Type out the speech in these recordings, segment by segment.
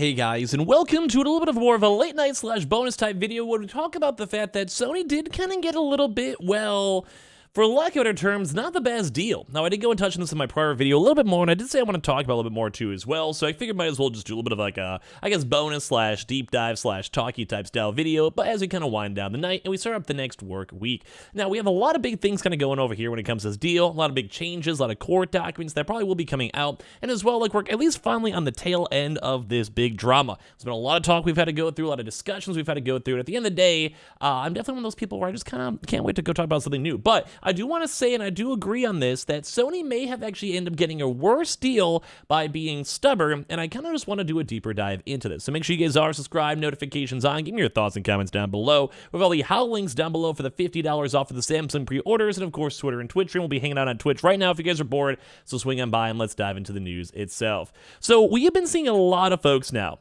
Hey guys, and welcome to a little bit of more of a late night / bonus type video where we talk about the fact that Sony did kind of get a little bit, well, for lack of better terms, not the best deal. Now, I did go and touch on this in my prior video a little bit more, and I did say I want to talk about a little bit more too as well, so I figured might as well just do a little bit of like a, I guess, bonus / deep dive / talky type style video, but as we kind of wind down the night and we start up the next work week. Now, we have a lot of big things kind of going over here when it comes to this deal, a lot of big changes, a lot of court documents that probably will be coming out, and as well, like we're at least finally on the tail end of this big drama. There's been a lot of talk we've had to go through, a lot of discussions we've had to go through, and at the end of the day, I'm definitely one of those people where I just kind of can't wait to go talk about something new, but I do want to say, and I do agree on this, that Sony may have actually ended up getting a worse deal by being stubborn, and I kind of just want to do a deeper dive into this. So make sure you guys are subscribed, notifications on, give me your thoughts and comments down below. We have all the how links down below for the $50 off of the Samsung pre-orders, and of course Twitter and Twitch stream. We'll be hanging out on Twitch right now if you guys are bored, so swing on by and let's dive into the news itself. So we have been seeing a lot of folks now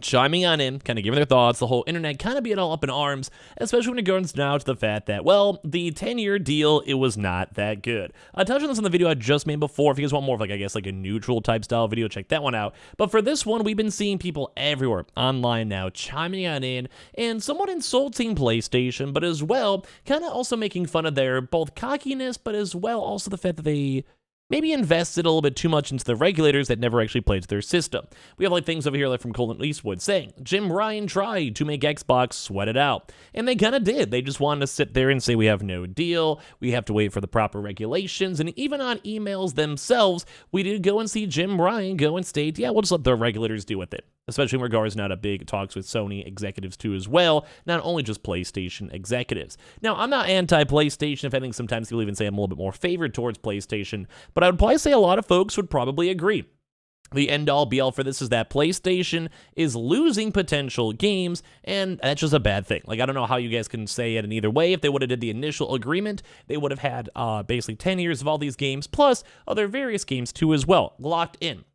chiming on in, kind of giving their thoughts, the whole internet kind of being all up in arms, especially when it comes now to the fact that, well, the 10-year deal, it was not that good. I touched on this in the video I just made before. If you guys want more of, like, I guess, like a neutral type style video, check that one out. But for this one, we've been seeing people everywhere online now chiming on in and somewhat insulting PlayStation, but as well, kind of also making fun of their both cockiness, but as well also the fact that they maybe invested a little bit too much into the regulators that never actually played to their system. We have like things over here like from Colin Eastwood saying, Jim Ryan tried to make Xbox sweat it out. And they kind of did. They just wanted to sit there and say we have no deal, we have to wait for the proper regulations, and even on emails themselves, we did go and see Jim Ryan go and state, yeah, we'll just let the regulators deal with it. Especially in regards now to big talks with Sony executives too as well, not only just PlayStation executives. Now, I'm not anti-PlayStation. If anything, sometimes people even say I'm a little bit more favored towards PlayStation, but I would probably say a lot of folks would probably agree. The end-all be-all for this is that PlayStation is losing potential games, and that's just a bad thing. Like, I don't know how you guys can say it in either way. If they would have did the initial agreement, they would have had basically 10 years of all these games, plus other various games too as well, locked in.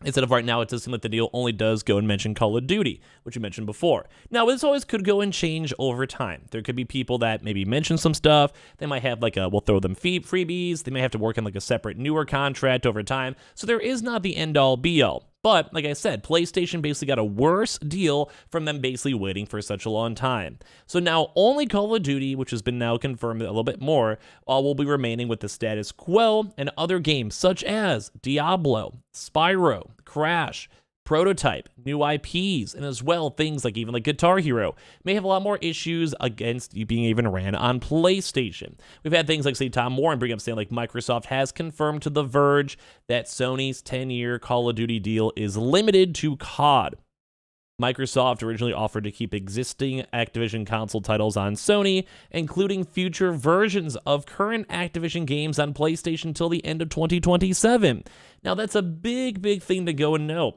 Instead of right now, it does seem like the deal only does go and mention Call of Duty, which you mentioned before. Now, this always could go and change over time. There could be people that maybe mention some stuff. They might have like we'll throw them freebies. They may have to work on like a separate newer contract over time. So there is not the end-all be-all. But, like I said, PlayStation basically got a worse deal from them basically waiting for such a long time. So now only Call of Duty, which has been now confirmed a little bit more, will be remaining with the status quo, and other games such as Diablo, Spyro, Crash, Prototype, new IPs, and as well things like even like Guitar Hero may have a lot more issues against being even ran on PlayStation. We've had things like, say, Tom Warren bring up saying like Microsoft has confirmed to The Verge that Sony's 10-year Call of Duty deal is limited to COD. Microsoft originally offered to keep existing Activision console titles on Sony, including future versions of current Activision games on PlayStation till the end of 2027. Now that's a big thing to go and know.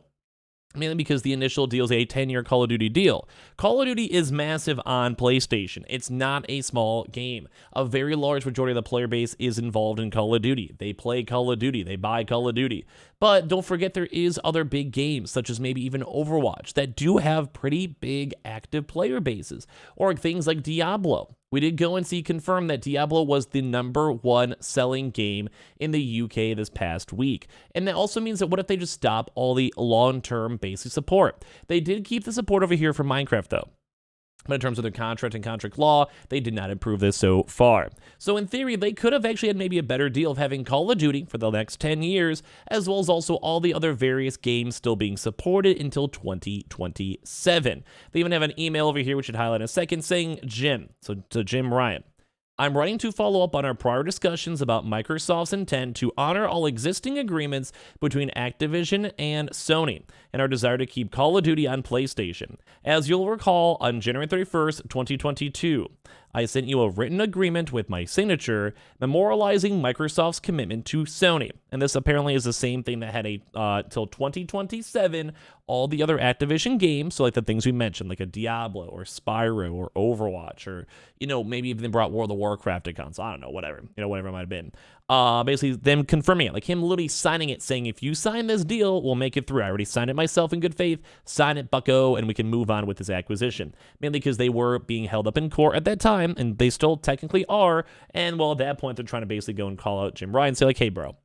Mainly because the initial deal is a 10-year Call of Duty deal. Call of Duty is massive on PlayStation. It's not a small game. A very large majority of the player base is involved in Call of Duty. They play Call of Duty. They buy Call of Duty. But don't forget there is other big games, such as maybe even Overwatch, that do have pretty big active player bases. Or things like Diablo. We did go and see confirmed that Diablo was the #1 selling game in the UK this past week. And that also means that what if they just stop all the long-term basic support? They did keep the support over here for Minecraft though. But in terms of their contract and contract law, they did not improve this so far. So in theory, they could have actually had maybe a better deal of having Call of Duty for the next 10 years, as well as also all the other various games still being supported until 2027. They even have an email over here, which should highlight in a second, saying Jim, so to Jim Ryan. I'm writing to follow up on our prior discussions about Microsoft's intent to honor all existing agreements between Activision and Sony, and our desire to keep Call of Duty on PlayStation. As you'll recall, on January 31st, 2022, I sent you a written agreement with my signature memorializing Microsoft's commitment to Sony. And this apparently is the same thing that had till 2027, all the other Activision games, so like the things we mentioned, like a Diablo or Spyro or Overwatch, or, maybe even brought World of Warcraft to console, I don't know, whatever it might have been. Basically them confirming it, like him literally signing it, saying, if you sign this deal, we'll make it through. I already signed it myself in good faith, sign it, bucko, and we can move on with this acquisition. Mainly because they were being held up in court at that time, and they still technically are, and well, at that point, they're trying to basically go and call out Jim Ryan and say like, hey, bro,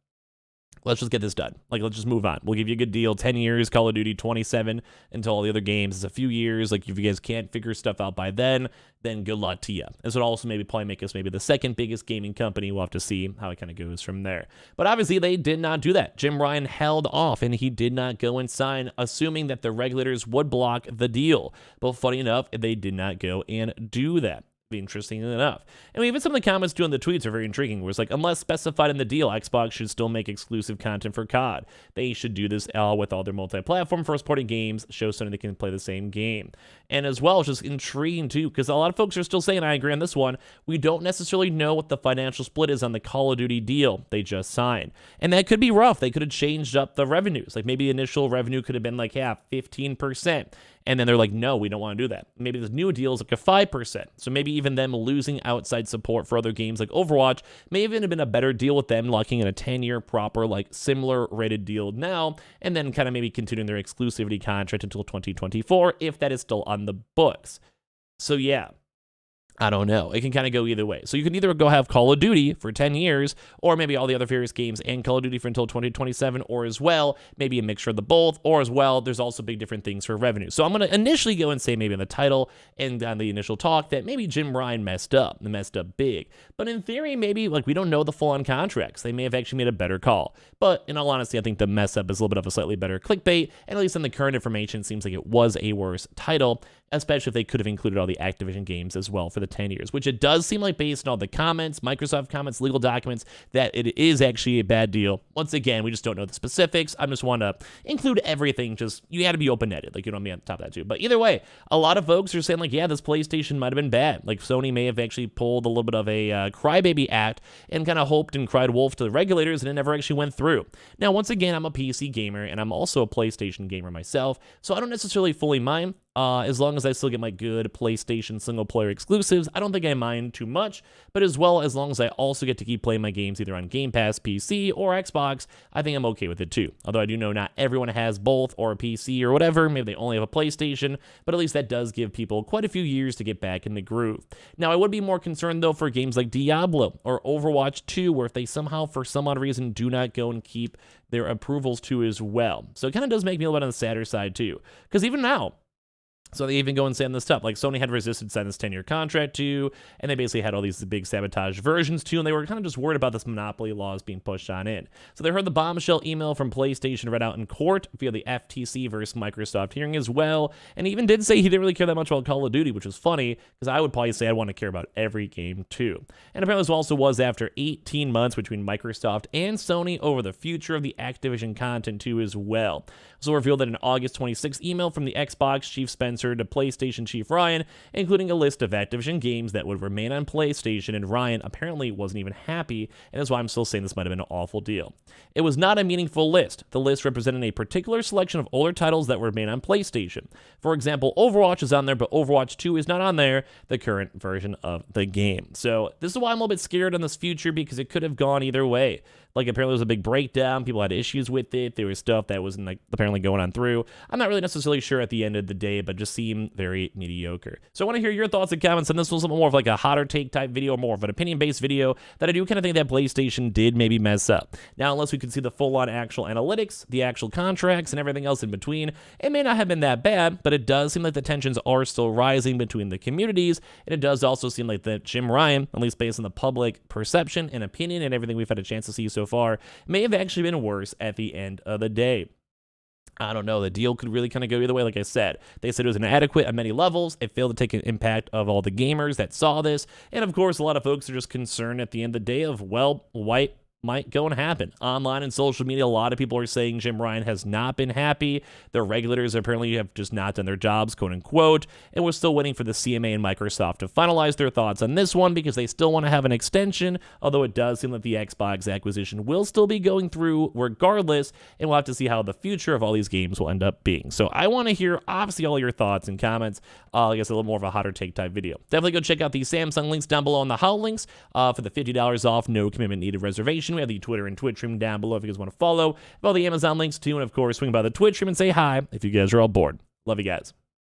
let's just get this done. Like, let's just move on. We'll give you a good deal. 10 years, Call of Duty 27 until all the other games. It's a few years. Like, if you guys can't figure stuff out by then good luck to you. This would also maybe probably make us maybe the second biggest gaming company. We'll have to see how it kind of goes from there. But obviously, they did not do that. Jim Ryan held off, and he did not go and sign, assuming that the regulators would block the deal. But funny enough, they did not go and do that. Interesting enough. And even some of the comments doing the tweets are very intriguing, where it's like, unless specified in the deal, Xbox should still make exclusive content for COD. They should do this with all their multi-platform first-party games, show Sony they can play the same game. And as well, it's just intriguing too, because a lot of folks are still saying, I agree on this one, we don't necessarily know what the financial split is on the Call of Duty deal they just signed. And that could be rough. They could have changed up the revenues. Like, maybe the initial revenue could have been like, 15%. And then they're like, no, we don't want to do that. Maybe this new deal is like a 5%. So maybe even them losing outside support for other games like Overwatch may even have been a better deal with them locking in a 10-year proper, like, similar rated deal now, and then kind of maybe continuing their exclusivity contract until 2024 if that is still on the books. So yeah, I don't know. It can kind of go either way. So you can either go have Call of Duty for 10 years, or maybe all the other various games and Call of Duty for until 2027, or as well, maybe a mixture of the both, or as well, there's also big different things for revenue. So I'm going to initially go and say maybe in the title and on the initial talk that maybe Jim Ryan messed up big. But in theory, maybe, like, we don't know the full-on contracts. They may have actually made a better call. But in all honesty, I think the mess up is a little bit of a slightly better clickbait, and at least in the current information, it seems like it was a worse title, especially if they could have included all the Activision games as well for the 10 years, which it does seem like, based on all the comments, Microsoft comments, legal documents, that it is actually a bad deal. Once again, we just don't know the specifics. I just want to include everything. Just, you had to be open-ended. Like, you don't want to be on top of that too. But either way, a lot of folks are saying, like, yeah, this PlayStation might have been bad. Like, Sony may have actually pulled a little bit of a crybaby act and kind of hoped and cried wolf to the regulators, and it never actually went through. Now, once again, I'm a PC gamer, and I'm also a PlayStation gamer myself, so I don't necessarily fully mind. As long as I still get my good PlayStation single-player exclusives, I don't think I mind too much, but as long as I also get to keep playing my games either on Game Pass, PC, or Xbox, I think I'm okay with it too. Although I do know not everyone has both, or a PC, or whatever, maybe they only have a PlayStation, but at least that does give people quite a few years to get back in the groove. Now, I would be more concerned, though, for games like Diablo, or Overwatch 2, where if they somehow, for some odd reason, do not go and keep their approvals too as well. So it kind of does make me a little bit on the sadder side too, because even now, so they even go and say on this stuff, like, Sony had resisted signing this 10-year contract too, and they basically had all these big sabotage versions too, and they were kind of just worried about this monopoly laws being pushed on in. So they heard the bombshell email from PlayStation read out in court via the FTC versus Microsoft hearing as well, and he even did say he didn't really care that much about Call of Duty, which was funny, because I would probably say I'd want to care about every game too. And apparently this also was after 18 months between Microsoft and Sony over the future of the Activision content too as well. So revealed that an August 26th email from the Xbox chief Spencer to PlayStation chief Ryan, including a list of Activision games that would remain on PlayStation, and Ryan apparently wasn't even happy, and that's why I'm still saying this might have been an awful deal. It was not a meaningful list. The list represented a particular selection of older titles that would remain on PlayStation. For example, Overwatch is on there, but Overwatch 2 is not on there, the current version of the game. So this is why I'm a little bit scared on this future, because it could have gone either way. Like, apparently there was a big breakdown. People had issues with it. There was stuff that wasn't, like, apparently going on through. I'm not really necessarily sure at the end of the day, but just seemed very mediocre. So I want to hear your thoughts and comments on this. Was more of like a hotter take type video, more of an opinion-based video that I do kind of think that PlayStation did maybe mess up. Now, unless we could see the full-on actual analytics, the actual contracts, and everything else in between, it may not have been that bad, but it does seem like the tensions are still rising between the communities, and it does also seem like that Jim Ryan, at least based on the public perception and opinion and everything we've had a chance to see so far, may have actually been worse at the end of the day. I don't know. The deal could really kind of go either way. Like I said, they said it was inadequate on many levels. It failed to take an impact of all the gamers that saw this. And of course, a lot of folks are just concerned at the end of the day of, well, what might go and happen. Online and social media, a lot of people are saying Jim Ryan has not been happy. The regulators apparently have just not done their jobs, quote unquote, and we're still waiting for the CMA and Microsoft to finalize their thoughts on this one because they still want to have an extension, although it does seem that the Xbox acquisition will still be going through regardless, and we'll have to see how the future of all these games will end up being. So I want to hear, obviously, all your thoughts and comments. I guess a little more of a hotter take type video. Definitely go check out the Samsung links down below in the how links for the $50 off, no commitment needed reservation. We have the Twitter and Twitch stream down below if you guys want to follow. We have all the Amazon links too, and of course, swing by the Twitch stream and say hi if you guys are all bored. Love you guys.